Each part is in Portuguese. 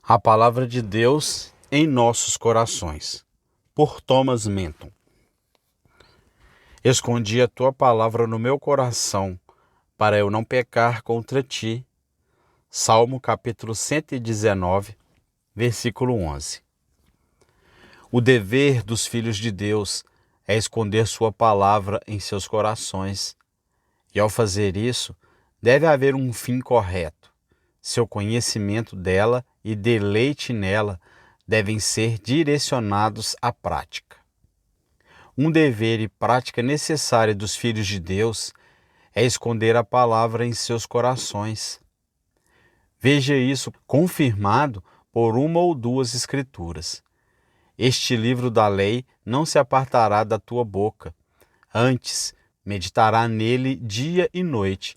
A Palavra de Deus em Nossos Corações, por Thomas Menton. Escondi a tua palavra no meu coração, para eu não pecar contra ti. Salmo capítulo 119, versículo 11. O dever dos filhos de Deus é esconder sua palavra em seus corações. E ao fazer isso, deve haver um fim correto. Seu conhecimento dela e deleite nela devem ser direcionados à prática. Um dever e prática necessária dos filhos de Deus é esconder a palavra em seus corações. Veja isso confirmado por uma ou duas escrituras. Este livro da lei não se apartará da tua boca, antes meditará nele dia e noite.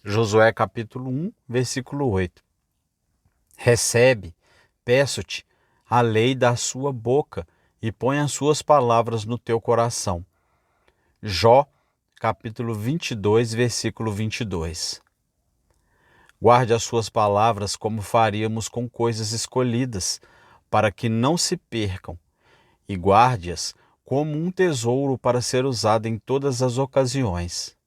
Josué capítulo 1, versículo 8. Recebe, peço-te, a lei da sua boca e põe as suas palavras no teu coração. Jó, capítulo 22, versículo 22. Guarde as suas palavras como faríamos com coisas escolhidas, para que não se percam, e guarde-as como um tesouro para ser usado em todas as ocasiões.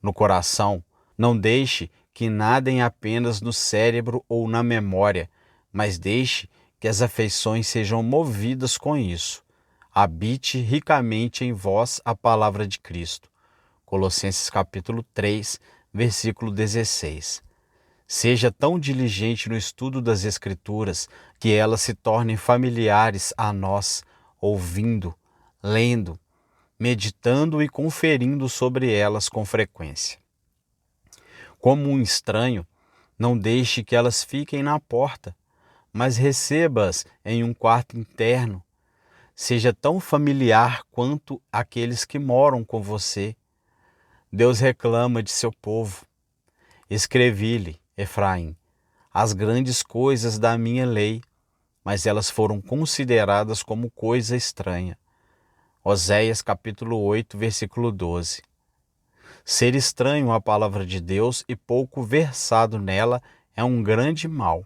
No coração, não deixe que nadem apenas no cérebro ou na memória, mas deixe que as afeições sejam movidas com isso. Habite ricamente em vós a palavra de Cristo. Colossenses capítulo 3, versículo 16. Seja tão diligente no estudo das Escrituras que elas se tornem familiares a nós, ouvindo, lendo, meditando e conferindo sobre elas com frequência. Como um estranho, não deixe que elas fiquem na porta, mas receba-as em um quarto interno. Seja tão familiar quanto aqueles que moram com você. Deus reclama de seu povo. Escrevi-lhe, Efraim, as grandes coisas da minha lei, mas elas foram consideradas como coisa estranha. Oséias capítulo 8, versículo 12. Ser estranho à palavra de Deus e pouco versado nela é um grande mal.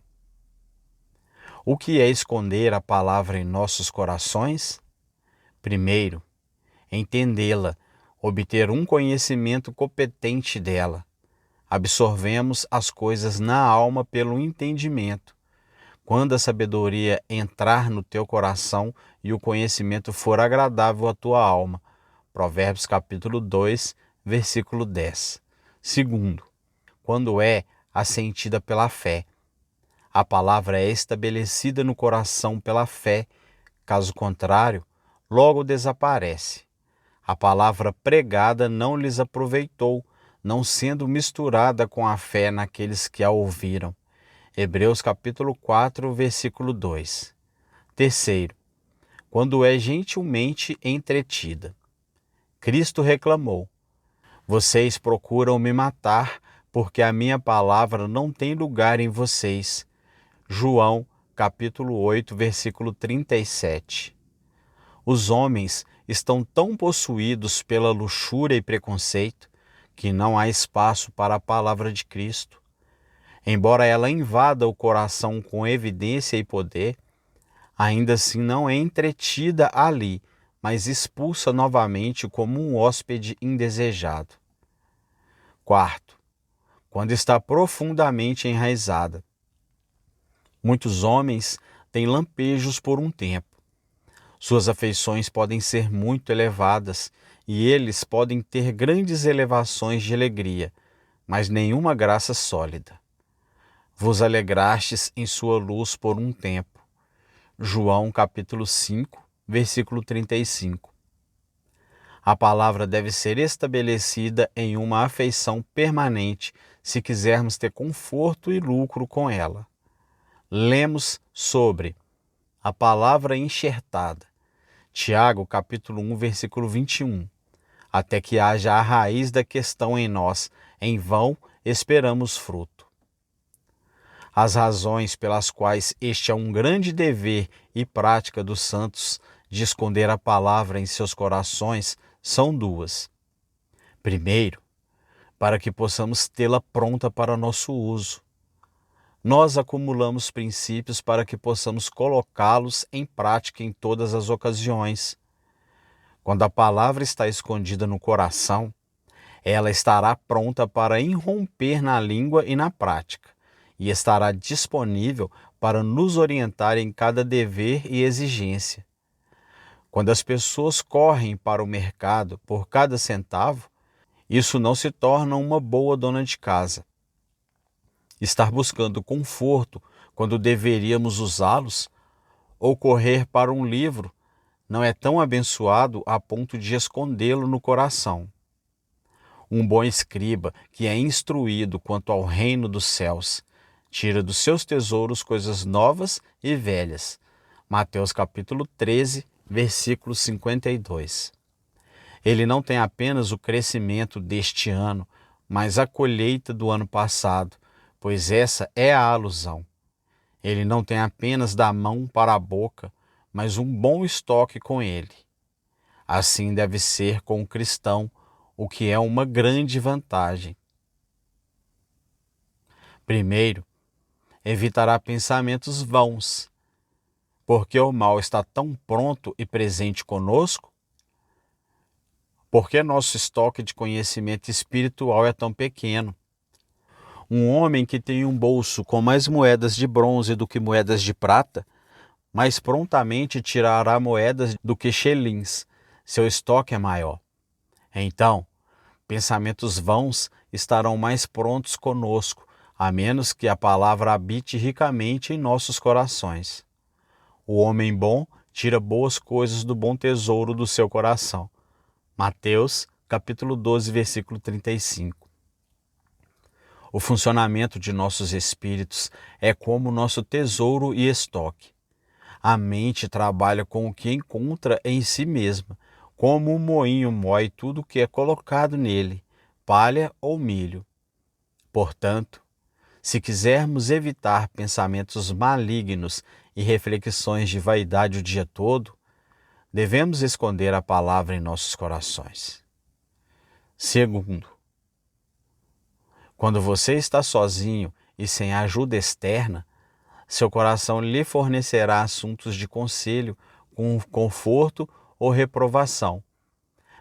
O que é esconder a palavra em nossos corações? Primeiro, entendê-la, obter um conhecimento competente dela. Absorvemos as coisas na alma pelo entendimento. Quando a sabedoria entrar no teu coração e o conhecimento for agradável à tua alma. Provérbios capítulo 2, versículo 10. Segundo, quando é assentida pela fé. A palavra é estabelecida no coração pela fé, caso contrário, logo desaparece. A palavra pregada não lhes aproveitou, não sendo misturada com a fé naqueles que a ouviram. Hebreus capítulo 4, versículo 2. Terceiro, quando é gentilmente entretida. Cristo reclamou: vocês procuram me matar, porque a minha palavra não tem lugar em vocês. João, capítulo 8, versículo 37. Os homens estão tão possuídos pela luxúria e preconceito que não há espaço para a palavra de Cristo. Embora ela invada o coração com evidência e poder, ainda assim não é entretida ali, mas expulsa novamente como um hóspede indesejado. Quarto, quando está profundamente enraizada. Muitos homens têm lampejos por um tempo. Suas afeições podem ser muito elevadas e eles podem ter grandes elevações de alegria, mas nenhuma graça sólida. Vos alegrastes em sua luz por um tempo. João capítulo 5, versículo 35. A palavra deve ser estabelecida em uma afeição permanente se quisermos ter conforto e lucro com ela. Lemos sobre a palavra enxertada. Tiago, capítulo 1, versículo 21. Até que haja a raiz da questão em nós, em vão esperamos fruto. As razões pelas quais este é um grande dever e prática dos santos de esconder a palavra em seus corações são duas. Primeiro, para que possamos tê-la pronta para nosso uso. nós acumulamos princípios para que possamos colocá-los em prática em todas as ocasiões. Quando a palavra está escondida no coração, ela estará pronta para irromper na língua e na prática, e estará disponível para nos orientar em cada dever e exigência. Quando as pessoas correm para o mercado por cada centavo, isso não se torna uma boa dona de casa. Estar buscando conforto quando deveríamos usá-los, ou correr para um livro, não é tão abençoado a ponto de escondê-lo no coração. Um bom escriba, que é instruído quanto ao reino dos céus, tira dos seus tesouros coisas novas e velhas. Mateus capítulo 13, versículo 52. Ele não tem apenas o crescimento deste ano, mas a colheita do ano passado, pois essa é a alusão. Ele não tem apenas da mão para a boca, mas um bom estoque com ele. Assim deve ser com o cristão, o que é uma grande vantagem. Primeiro, evitará pensamentos vãos, porque o mal está tão pronto e presente conosco, porque nosso estoque de conhecimento espiritual é tão pequeno. Um homem que tem um bolso com mais moedas de bronze do que moedas de prata, mais prontamente tirará moedas do que xelins. Seu estoque é maior. Então, pensamentos vãos estarão mais prontos conosco, a menos que a palavra habite ricamente em nossos corações. O homem bom tira boas coisas do bom tesouro do seu coração. Mateus, capítulo 12, versículo 35. O funcionamento de nossos espíritos é como nosso tesouro e estoque. A mente trabalha com o que encontra em si mesma, como um moinho moe tudo que é colocado nele, palha ou milho. Portanto, se quisermos evitar pensamentos malignos e reflexões de vaidade o dia todo, devemos esconder a palavra em nossos corações. Segundo, quando você está sozinho e sem ajuda externa, seu coração lhe fornecerá assuntos de conselho com conforto ou reprovação.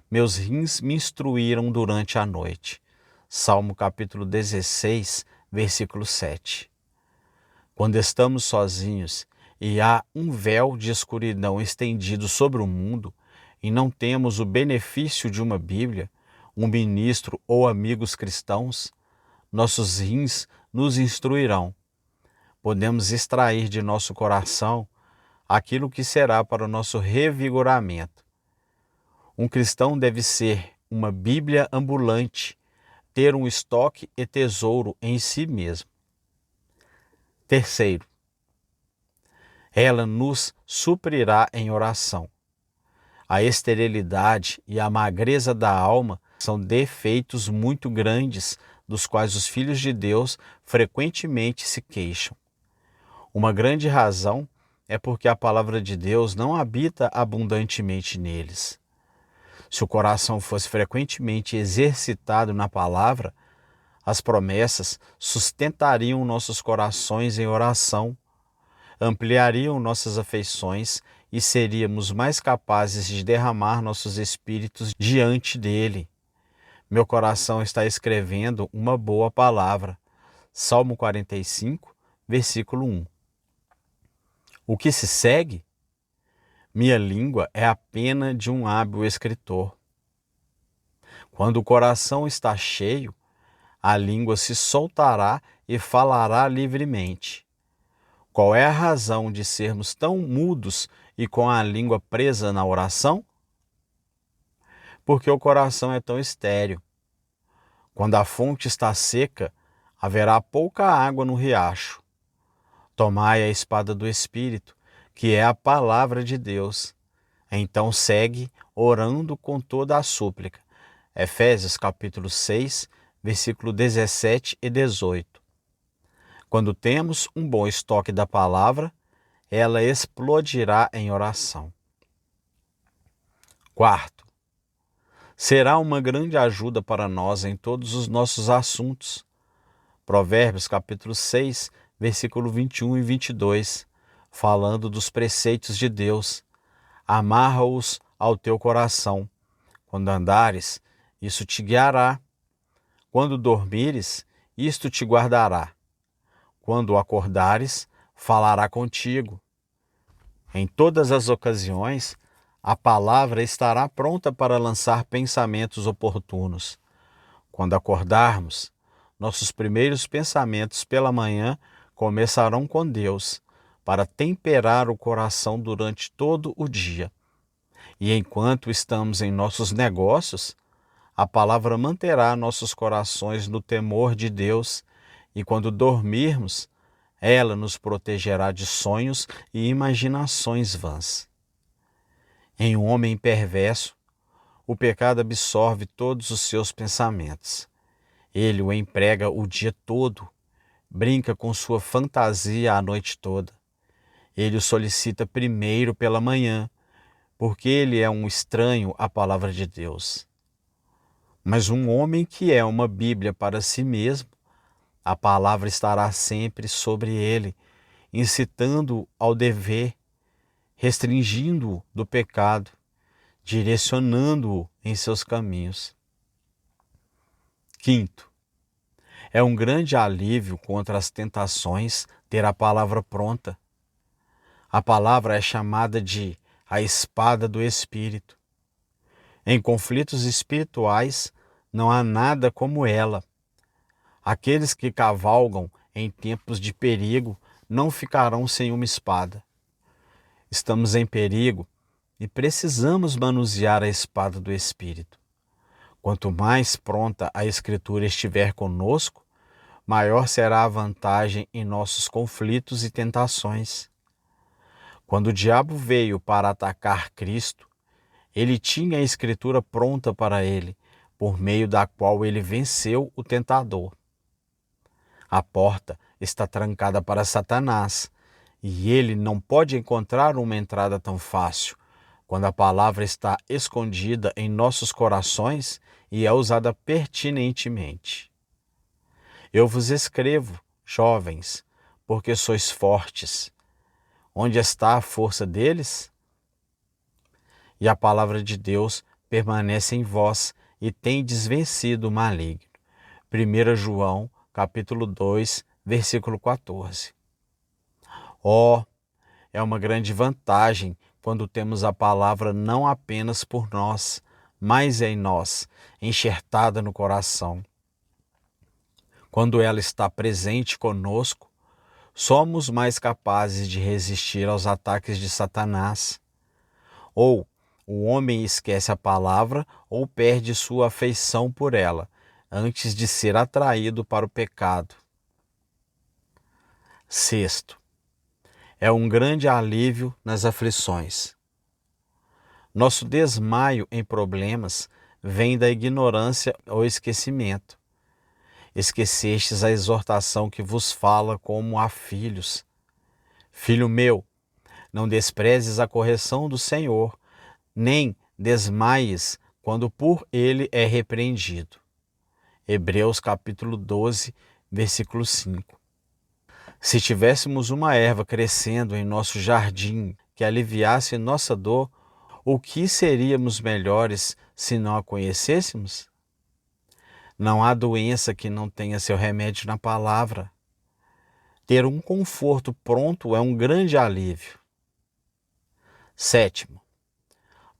Meus rins me instruíram durante a noite. Salmo capítulo 16, versículo 7. Quando estamos sozinhos e há um véu de escuridão estendido sobre o mundo e não temos o benefício de uma Bíblia, um ministro ou amigos cristãos, nossos rins nos instruirão. Podemos extrair de nosso coração aquilo que será para o nosso revigoramento. Um cristão deve ser uma Bíblia ambulante, ter um estoque e tesouro em si mesmo. Terceiro, ela nos suprirá em oração. A esterilidade e a magreza da alma são defeitos muito grandes dos quais os filhos de Deus frequentemente se queixam. Uma grande razão é porque a palavra de Deus não habita abundantemente neles. Se o coração fosse frequentemente exercitado na palavra, as promessas sustentariam nossos corações em oração, ampliariam nossas afeições e seríamos mais capazes de derramar nossos espíritos diante dele. Meu coração está escrevendo uma boa palavra. Salmo 45, versículo 1. O que se segue? Minha língua é a pena de um hábil escritor. Quando o coração está cheio, a língua se soltará e falará livremente. Qual é a razão de sermos tão mudos e com a língua presa na oração? Porque o coração é tão estéril. Quando a fonte está seca, haverá pouca água no riacho. Tomai a espada do Espírito, que é a palavra de Deus. Então segue orando com toda a súplica. Efésios capítulo 6, versículo 17 e 18. Quando temos um bom estoque da palavra, ela explodirá em oração. Quarto, será uma grande ajuda para nós em todos os nossos assuntos. Provérbios capítulo 6, versículo 21 e 22, falando dos preceitos de Deus. Amarra-os ao teu coração. Quando andares, isso te guiará. Quando dormires, isto te guardará. Quando acordares, falará contigo. Em todas as ocasiões, a palavra estará pronta para lançar pensamentos oportunos. Quando acordarmos, nossos primeiros pensamentos pela manhã começarão com Deus, para temperar o coração durante todo o dia. E enquanto estamos em nossos negócios, a palavra manterá nossos corações no temor de Deus, e quando dormirmos, ela nos protegerá de sonhos e imaginações vãs. Em um homem perverso, o pecado absorve todos os seus pensamentos. Ele o emprega o dia todo, brinca com sua fantasia a noite toda. Ele o solicita primeiro pela manhã, porque ele é um estranho à palavra de Deus. Mas um homem que é uma Bíblia para si mesmo, a palavra estará sempre sobre ele, incitando-o ao dever, restringindo-o do pecado, direcionando-o em seus caminhos. Quinto, é um grande alívio contra as tentações ter a palavra pronta. A palavra é chamada de a espada do Espírito. Em conflitos espirituais, não há nada como ela. Aqueles que cavalgam em tempos de perigo não ficarão sem uma espada. Estamos em perigo e precisamos manusear a espada do Espírito. Quanto mais pronta a Escritura estiver conosco, maior será a vantagem em nossos conflitos e tentações. Quando o diabo veio para atacar Cristo, ele tinha a Escritura pronta para ele, por meio da qual ele venceu o tentador. A porta está trancada para Satanás, e ele não pode encontrar uma entrada tão fácil, quando a palavra está escondida em nossos corações e é usada pertinentemente. Eu vos escrevo, jovens, porque sois fortes. Onde está a força deles? E a palavra de Deus permanece em vós e tendes vencido o maligno. 1 João, capítulo 2, versículo 14. É uma grande vantagem quando temos a palavra não apenas por nós, mas em nós, enxertada no coração. Quando ela está presente conosco, somos mais capazes de resistir aos ataques de Satanás. Ou o homem esquece a palavra ou perde sua afeição por ela, antes de ser atraído para o pecado. Sexto, é um grande alívio nas aflições. Nosso desmaio em problemas vem da ignorância ou esquecimento. Esquecestes a exortação que vos fala como a filhos. Filho meu, não desprezes a correção do Senhor, nem desmaies quando por ele é repreendido. Hebreus capítulo 12, versículo 5. Se tivéssemos uma erva crescendo em nosso jardim que aliviasse nossa dor, o que seríamos melhores se não a conhecêssemos? Não há doença que não tenha seu remédio na palavra. Ter um conforto pronto é um grande alívio. Sétimo,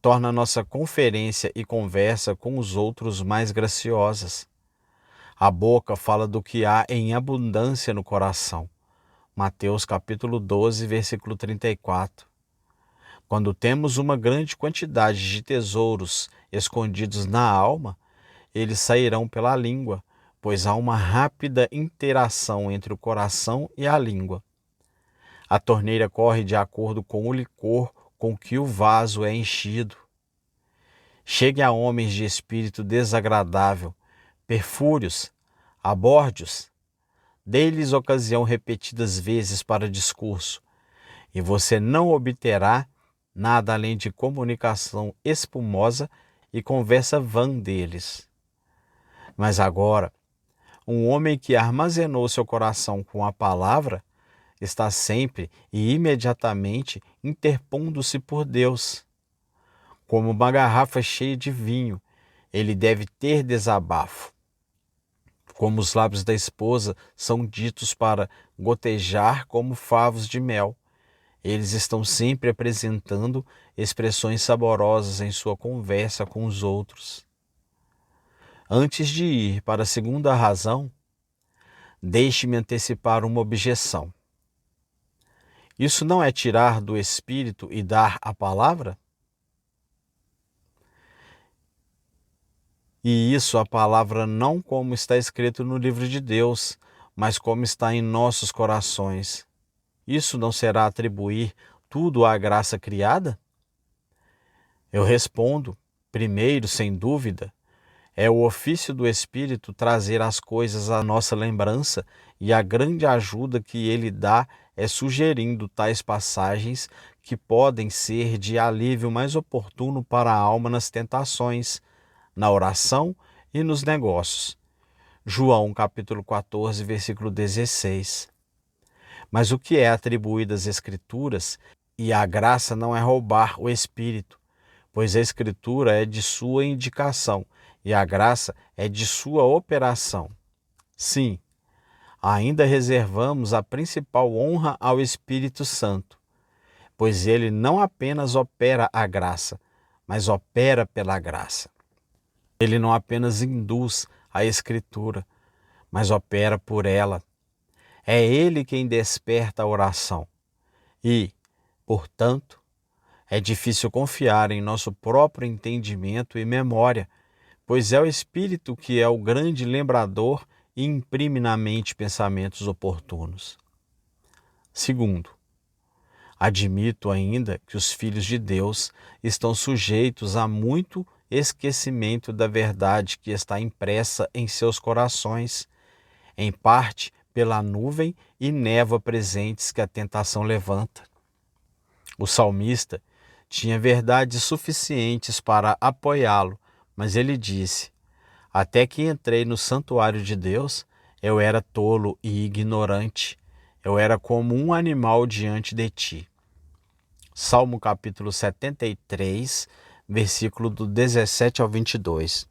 torna nossa conferência e conversa com os outros mais graciosas. A boca fala do que há em abundância no coração. Mateus capítulo 12, versículo 34. Quando temos uma grande quantidade de tesouros escondidos na alma, eles sairão pela língua, pois há uma rápida interação entre o coração e a língua. A torneira corre de acordo com o licor com que o vaso é enchido. Chegue a homens de espírito desagradável, perfúrios, abórdios, dê-lhes ocasião repetidas vezes para discurso, e você não obterá nada além de comunicação espumosa e conversa vã deles. Mas agora, um homem que armazenou seu coração com a palavra está sempre e imediatamente interpondo-se por Deus. Como uma garrafa cheia de vinho, ele deve ter desabafo. Como os lábios da esposa são ditos para gotejar como favos de mel, eles estão sempre apresentando expressões saborosas em sua conversa com os outros. Antes de ir para a segunda razão, deixe-me antecipar uma objeção. Isso não é tirar do Espírito e dar a palavra? E isso a palavra não como está escrito no livro de Deus, mas como está em nossos corações. Isso não será atribuir tudo à graça criada? Eu respondo, primeiro, sem dúvida, é o ofício do Espírito trazer as coisas à nossa lembrança, e a grande ajuda que ele dá é sugerindo tais passagens que podem ser de alívio mais oportuno para a alma nas tentações, na oração e nos negócios. João capítulo 14, versículo 16. Mas o que é atribuído às Escrituras e à graça não é roubar o Espírito, pois a Escritura é de sua indicação e a graça é de sua operação. Sim, ainda reservamos a principal honra ao Espírito Santo, pois ele não apenas opera a graça, mas opera pela graça. Ele não apenas induz a Escritura, mas opera por ela. É ele quem desperta a oração e, portanto, é difícil confiar em nosso próprio entendimento e memória, pois é o Espírito que é o grande lembrador e imprime na mente pensamentos oportunos. Segundo, admito ainda que os filhos de Deus estão sujeitos a muito esquecimento da verdade que está impressa em seus corações, em parte pela nuvem e névoa presentes que a tentação levanta. O salmista tinha verdades suficientes para apoiá-lo, mas ele disse: até que entrei no santuário de Deus, eu era tolo e ignorante. Eu era como um animal diante de ti. Salmo capítulo 73, versículo do 17 ao 22.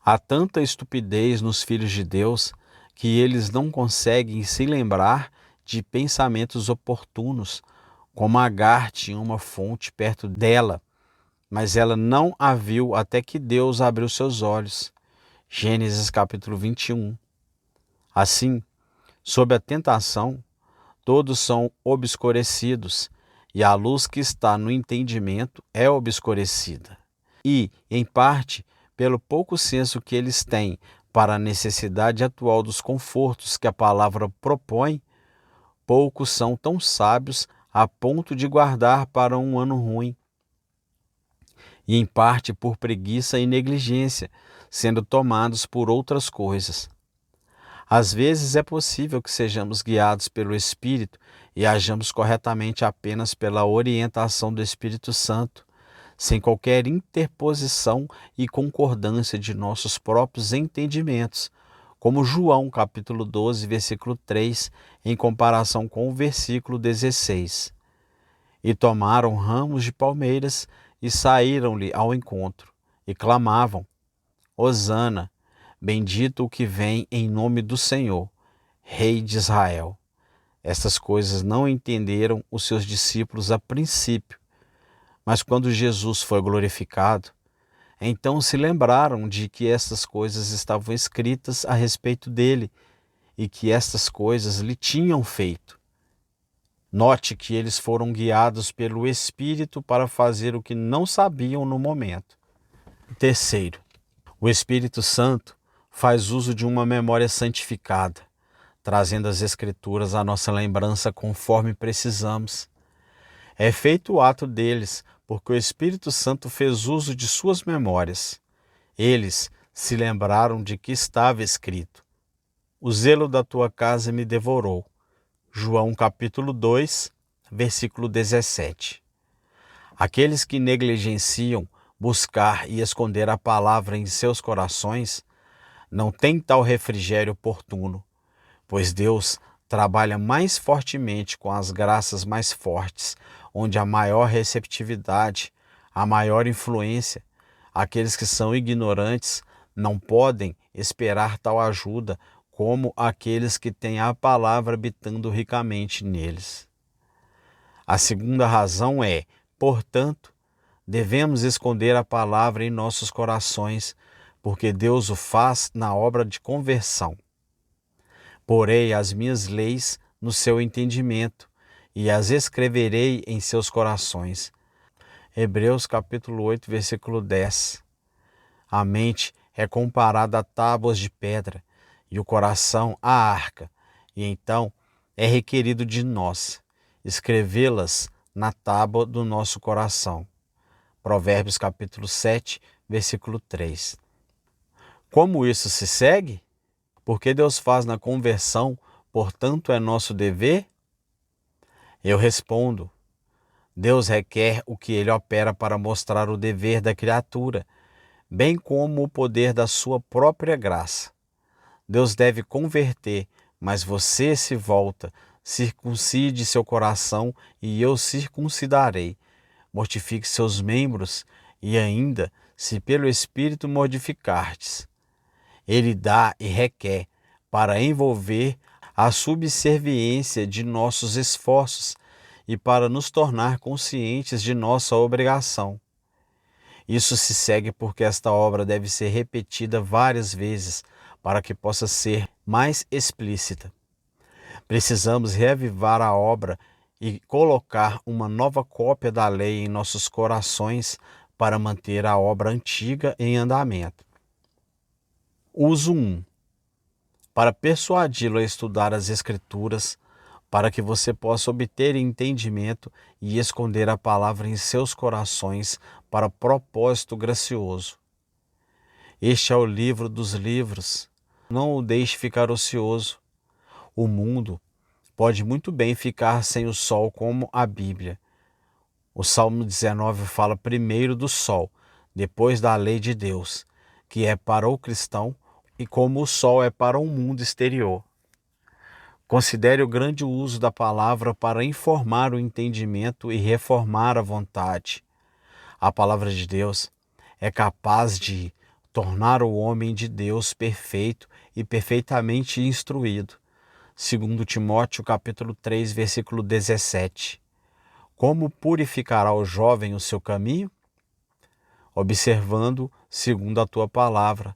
Há tanta estupidez nos filhos de Deus que eles não conseguem se lembrar de pensamentos oportunos, como Agar tinha uma fonte perto dela, mas ela não a viu até que Deus abriu seus olhos. Gênesis capítulo 21. Assim, sob a tentação, todos são obscurecidos, e a luz que está no entendimento é obscurecida. E, em parte, pelo pouco senso que eles têm para a necessidade atual dos confortos que a palavra propõe, poucos são tão sábios a ponto de guardar para um ano ruim. E em parte por preguiça e negligência, sendo tomados por outras coisas. Às vezes é possível que sejamos guiados pelo Espírito e hajamos corretamente apenas pela orientação do Espírito Santo, sem qualquer interposição e concordância de nossos próprios entendimentos, como João capítulo 12, versículo 3, em comparação com o versículo 16. E tomaram ramos de palmeiras e saíram-lhe ao encontro, e clamavam: Hosana, bendito o que vem em nome do Senhor, Rei de Israel. Estas coisas não entenderam os seus discípulos a princípio, mas quando Jesus foi glorificado, então se lembraram de que estas coisas estavam escritas a respeito dele e que estas coisas lhe tinham feito. Note que eles foram guiados pelo Espírito para fazer o que não sabiam no momento. Terceiro, o Espírito Santo faz uso de uma memória santificada, trazendo as Escrituras à nossa lembrança conforme precisamos. É feito o ato deles, porque o Espírito Santo fez uso de suas memórias. Eles se lembraram de que estava escrito: o zelo da tua casa me devorou. João capítulo 2, versículo 17. Aqueles que negligenciam buscar e esconder a palavra em seus corações não têm tal refrigério oportuno, pois Deus trabalha mais fortemente com as graças mais fortes, onde há maior receptividade, a maior influência. Aqueles que são ignorantes não podem esperar tal ajuda como aqueles que têm a palavra habitando ricamente neles. A segunda razão é, portanto, devemos esconder a palavra em nossos corações, porque Deus o faz na obra de conversão. Porei as minhas leis no seu entendimento e as escreverei em seus corações. Hebreus capítulo 8, versículo 10. A mente é comparada a tábuas de pedra e o coração à arca, e então é requerido de nós escrevê-las na tábua do nosso coração. Provérbios capítulo 7, versículo 3. Como isso se segue? Porque Deus faz na conversão, portanto é nosso dever? Eu respondo, Deus requer o que ele opera para mostrar o dever da criatura, bem como o poder da sua própria graça. Deus deve converter, mas você se volta, circuncide seu coração e eu circuncidarei. Mortifique seus membros e ainda, se pelo Espírito mortificardes. Ele dá e requer para envolver a subserviência de nossos esforços e para nos tornar conscientes de nossa obrigação. Isso se segue porque esta obra deve ser repetida várias vezes para que possa ser mais explícita. Precisamos reavivar a obra e colocar uma nova cópia da lei em nossos corações para manter a obra antiga em andamento. Uso 1. Para persuadi-lo a estudar as Escrituras, para que você possa obter entendimento e esconder a palavra em seus corações para propósito gracioso. Este é o livro dos livros. Não o deixe ficar ocioso. O mundo pode muito bem ficar sem o sol como a Bíblia. O Salmo 19 fala primeiro do sol, depois da lei de Deus, que é para o cristão, e como o sol é para o mundo exterior. Considere o grande uso da palavra para informar o entendimento e reformar a vontade. A palavra de Deus é capaz de tornar o homem de Deus perfeito e perfeitamente instruído. 2 Timóteo capítulo 3, versículo 17. Como purificará o jovem o seu caminho? Observando segundo a tua palavra.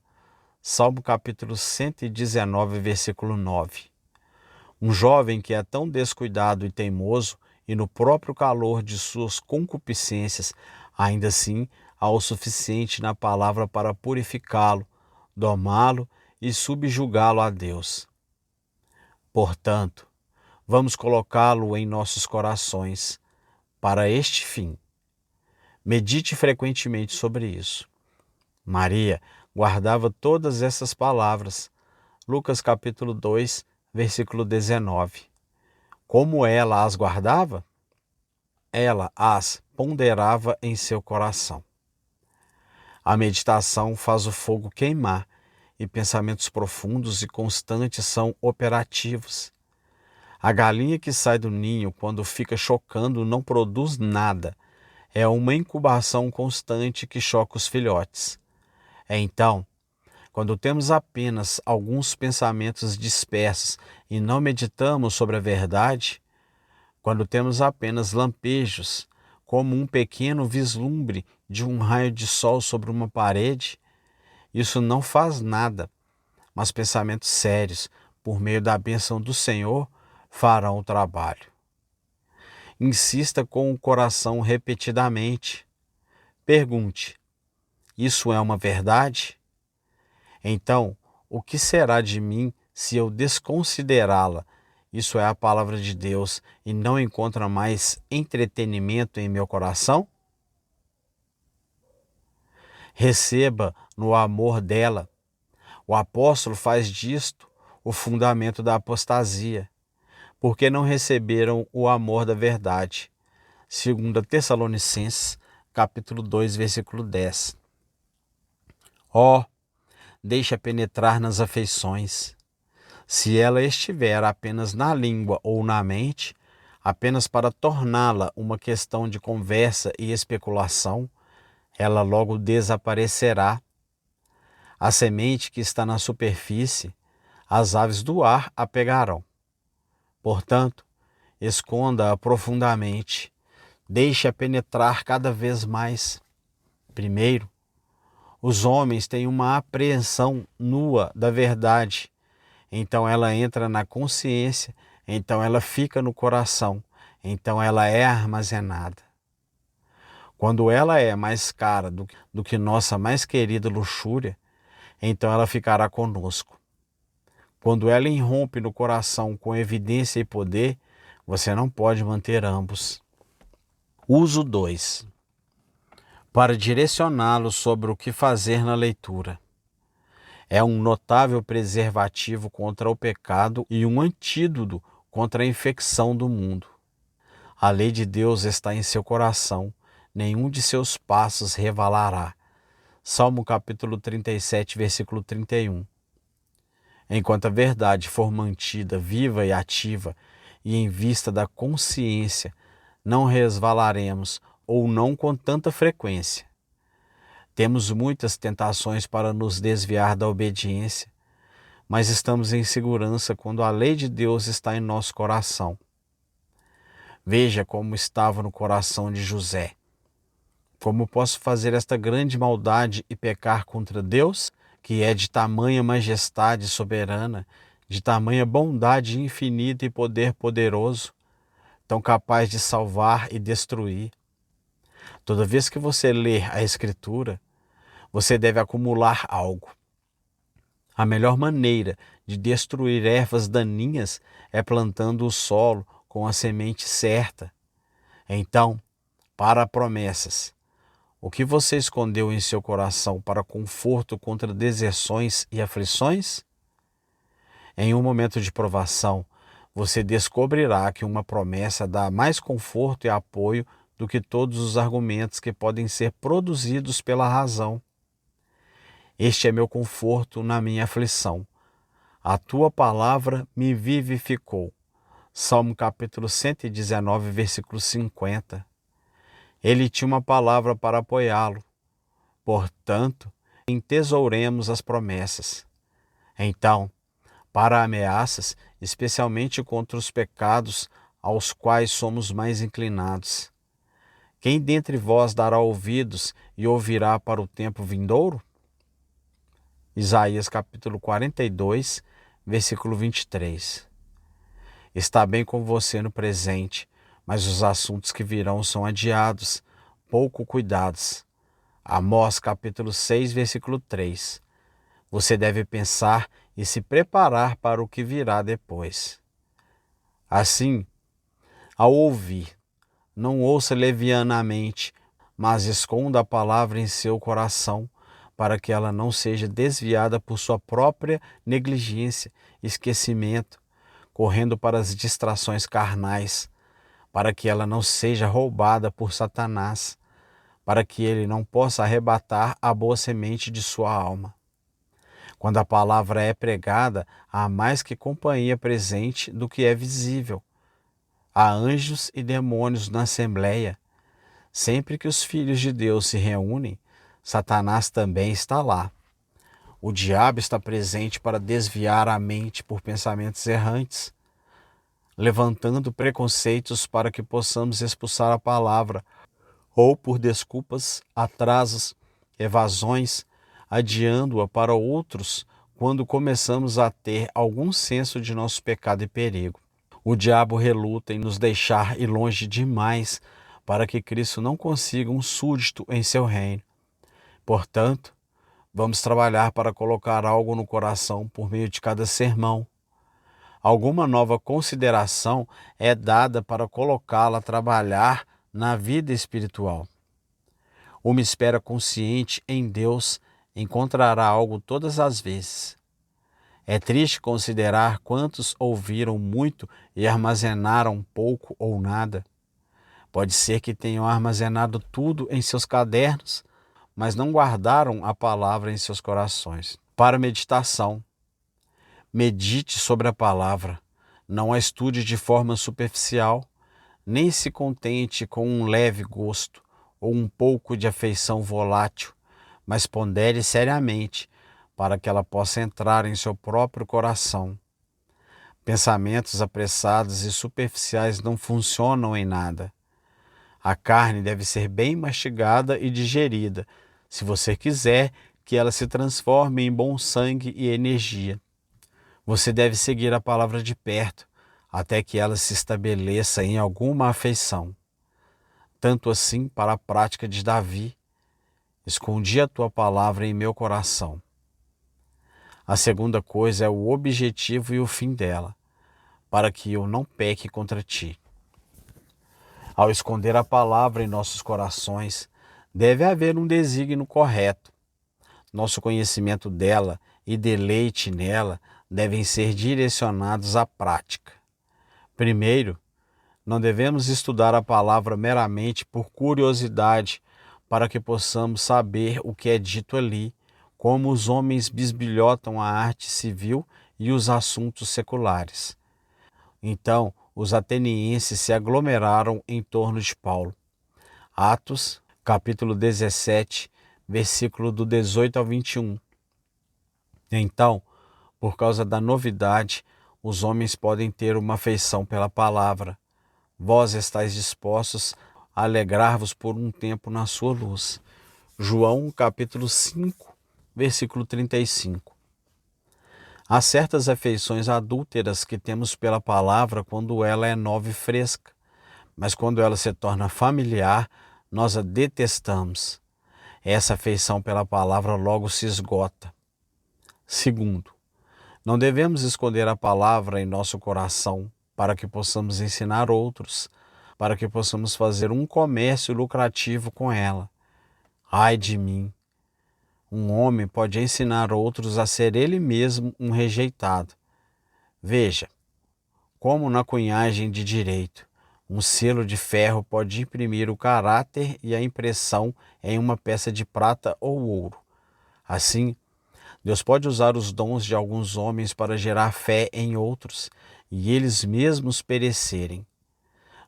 Salmo capítulo 119, versículo 9. Um jovem que é tão descuidado e teimoso, e no próprio calor de suas concupiscências, ainda assim há o suficiente na palavra para purificá-lo, domá-lo e subjugá-lo a Deus. Portanto, vamos colocá-lo em nossos corações para este fim. Medite frequentemente sobre isso. Maria guardava todas essas palavras. Lucas capítulo 2, versículo 19. Como ela as guardava? Ela as ponderava em seu coração. A meditação faz o fogo queimar e pensamentos profundos e constantes são operativos. A galinha que sai do ninho quando fica chocando não produz nada. É uma incubação constante que choca os filhotes. Então, quando temos apenas alguns pensamentos dispersos e não meditamos sobre a verdade, quando temos apenas lampejos, como um pequeno vislumbre de um raio de sol sobre uma parede, isso não faz nada, mas pensamentos sérios, por meio da bênção do Senhor, farão o trabalho. Insista com o coração repetidamente. Pergunte: isso é uma verdade? Então, o que será de mim se eu desconsiderá-la? Isso é a palavra de Deus e não encontra mais entretenimento em meu coração? Receba no amor dela. O apóstolo faz disto o fundamento da apostasia, porque não receberam o amor da verdade. 2 Tessalonicenses, capítulo 2, versículo 10. Deixa penetrar nas afeições. Se ela estiver apenas na língua ou na mente, apenas para torná-la uma questão de conversa e especulação, ela logo desaparecerá. A semente que está na superfície, as aves do ar a pegarão. Portanto, esconda-a profundamente, deixe-a penetrar cada vez mais. Primeiro, os homens têm uma apreensão nua da verdade, então ela entra na consciência, então ela fica no coração, então ela é armazenada. Quando ela é mais cara do que nossa mais querida luxúria, então ela ficará conosco. Quando ela irrompe no coração com evidência e poder, você não pode manter ambos. Uso 2. Para direcioná-lo sobre o que fazer na leitura. É um notável preservativo contra o pecado e um antídoto contra a infecção do mundo. A lei de Deus está em seu coração, nenhum de seus passos revelará. Salmo capítulo 37, versículo 31. Enquanto a verdade for mantida viva e ativa e em vista da consciência, não resvalaremos ou não com tanta frequência. Temos muitas tentações para nos desviar da obediência, mas estamos em segurança quando a lei de Deus está em nosso coração. Veja como estava no coração de José. Como posso fazer esta grande maldade e pecar contra Deus, que é de tamanha majestade soberana, de tamanha bondade infinita e poder poderoso, tão capaz de salvar e destruir? Toda vez que você ler a Escritura, você deve acumular algo. A melhor maneira de destruir ervas daninhas é plantando o solo com a semente certa. Então, para promessas, o que você escondeu em seu coração para conforto contra deserções e aflições? Em um momento de provação, você descobrirá que uma promessa dá mais conforto e apoio do que todos os argumentos que podem ser produzidos pela razão. Este é meu conforto na minha aflição. A tua palavra me vivificou. Salmo capítulo 119, versículo 50. Ele tinha uma palavra para apoiá-lo. Portanto, entesouremos as promessas. Então, para ameaças, especialmente contra os pecados aos quais somos mais inclinados, quem dentre vós dará ouvidos e ouvirá para o tempo vindouro? Isaías capítulo 42, versículo 23. Está bem com você no presente, mas os assuntos que virão são adiados, pouco cuidados. Amós capítulo 6, versículo 3. Você deve pensar e se preparar para o que virá depois. Assim, ao ouvir, não ouça levianamente, mas esconda a palavra em seu coração, para que ela não seja desviada por sua própria negligência, esquecimento, correndo para as distrações carnais, para que ela não seja roubada por Satanás, para que ele não possa arrebatar a boa semente de sua alma. Quando a palavra é pregada, há mais que companhia presente do que é visível. Há anjos e demônios na assembleia. Sempre que os filhos de Deus se reúnem, Satanás também está lá. O diabo está presente para desviar a mente por pensamentos errantes, levantando preconceitos para que possamos expulsar a palavra, ou por desculpas, atrasos, evasões, adiando-a para outros quando começamos a ter algum senso de nosso pecado e perigo. O diabo reluta em nos deixar ir longe demais para que Cristo não consiga um súdito em seu reino. Portanto, vamos trabalhar para colocar algo no coração por meio de cada sermão. Alguma nova consideração é dada para colocá-la a trabalhar na vida espiritual. Uma espera consciente em Deus encontrará algo todas as vezes. É triste considerar quantos ouviram muito e armazenaram pouco ou nada. Pode ser que tenham armazenado tudo em seus cadernos, mas não guardaram a palavra em seus corações. Para meditação, Medite sobre a palavra, não a estude de forma superficial, nem se contente com um leve gosto ou um pouco de afeição volátil, mas pondere seriamente para que ela possa entrar em seu próprio coração. Pensamentos apressados e superficiais não funcionam em nada. A carne deve ser bem mastigada e digerida, se você quiser que ela se transforme em bom sangue e energia. Você deve seguir a palavra de perto, até que ela se estabeleça em alguma afeição. Tanto assim para a prática de Davi: escondi a tua palavra em meu coração. A segunda coisa é o objetivo e o fim dela, para que eu não peque contra ti. Ao esconder a palavra em nossos corações, deve haver um desígnio correto. Nosso conhecimento dela e deleite nela devem ser direcionados à prática. Primeiro, não devemos estudar a palavra meramente por curiosidade, para que possamos saber o que é dito ali, como os homens bisbilhotam a arte civil e os assuntos seculares. Então, os atenienses se aglomeraram em torno de Paulo. Atos, capítulo 17, versículo do 18 ao 21. Então, por causa da novidade, os homens podem ter uma afeição pela palavra. Vós estáis dispostos a alegrar-vos por um tempo na sua luz. João, capítulo 5, versículo 35. Há certas afeições adúlteras que temos pela palavra quando ela é nova e fresca, mas quando ela se torna familiar, nós a detestamos. Essa afeição pela palavra logo se esgota. Segundo, não devemos esconder a palavra em nosso coração para que possamos ensinar outros, para que possamos fazer um comércio lucrativo com ela. Ai de mim! Um homem pode ensinar outros a ser ele mesmo um rejeitado. Veja, como na cunhagem de direito, um selo de ferro pode imprimir o caráter e a impressão em uma peça de prata ou ouro. Assim, Deus pode usar os dons de alguns homens para gerar fé em outros e eles mesmos perecerem.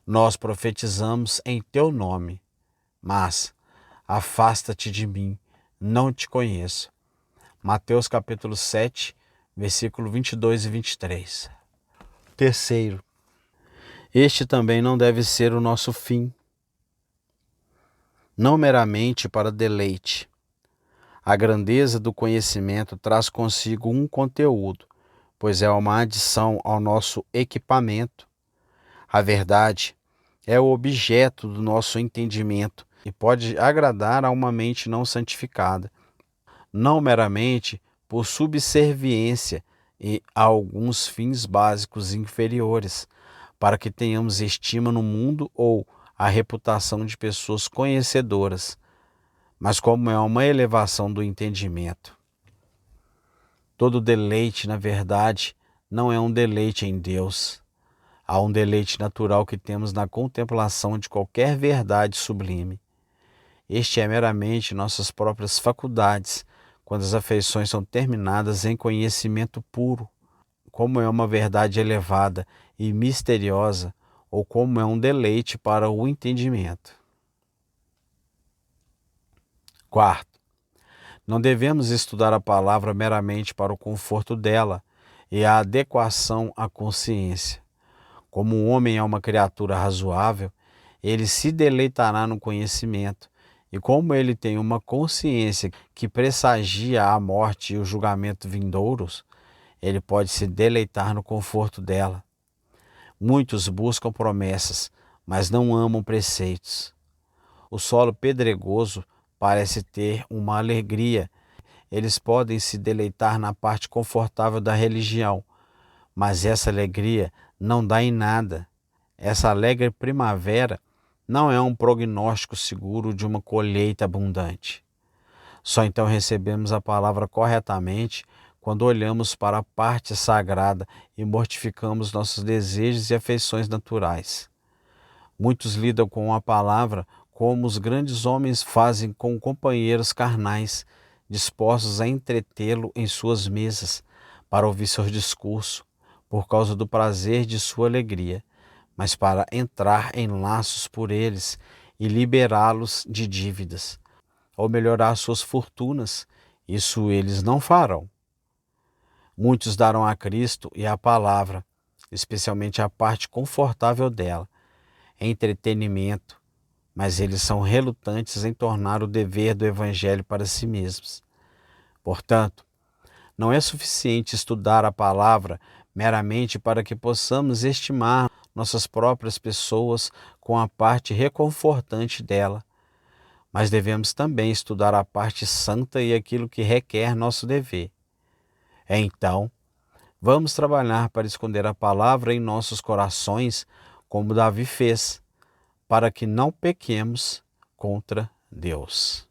Nós profetizamos em teu nome, mas afasta-te de mim, não te conheço. Mateus capítulo 7, versículo 22 e 23. Terceiro, este também não deve ser o nosso fim, não meramente para deleite. A grandeza do conhecimento traz consigo um conteúdo, pois é uma adição ao nosso equipamento. A verdade é o objeto do nosso entendimento e pode agradar a uma mente não santificada, não meramente por subserviência e a alguns fins básicos inferiores, para que tenhamos estima no mundo ou a reputação de pessoas conhecedoras, mas como é uma elevação do entendimento. Todo deleite, na verdade, não é um deleite em Deus. Há um deleite natural que temos na contemplação de qualquer verdade sublime. Este é meramente nossas próprias faculdades, quando as afeições são terminadas em conhecimento puro, como é uma verdade elevada e misteriosa, ou como é um deleite para o entendimento. Quarto, não devemos estudar a palavra meramente para o conforto dela e a adequação à consciência. Como o homem é uma criatura razoável, ele se deleitará no conhecimento, e como ele tem uma consciência que pressagia a morte e o julgamento vindouros, ele pode se deleitar no conforto dela. Muitos buscam promessas, mas não amam preceitos. O solo pedregoso parece ter uma alegria. Eles podem se deleitar na parte confortável da religião, mas essa alegria não dá em nada. Essa alegre primavera não é um prognóstico seguro de uma colheita abundante. Só então recebemos a palavra corretamente quando olhamos para a parte sagrada e mortificamos nossos desejos e afeições naturais. Muitos lidam com a palavra como os grandes homens fazem com companheiros carnais, dispostos a entretê-lo em suas mesas, para ouvir seu discurso por causa do prazer de sua alegria, mas para entrar em laços por eles e liberá-los de dívidas, ou melhorar suas fortunas. Isso eles não farão. Muitos darão a Cristo e a palavra, especialmente a parte confortável dela, entretenimento, mas eles são relutantes em tornar o dever do Evangelho para si mesmos. Portanto, não é suficiente estudar a palavra meramente para que possamos estimar nossas próprias pessoas com a parte reconfortante dela, mas devemos também estudar a parte santa e aquilo que requer nosso dever. Então, vamos trabalhar para esconder a palavra em nossos corações, como Davi fez, para que não pequemos contra Deus.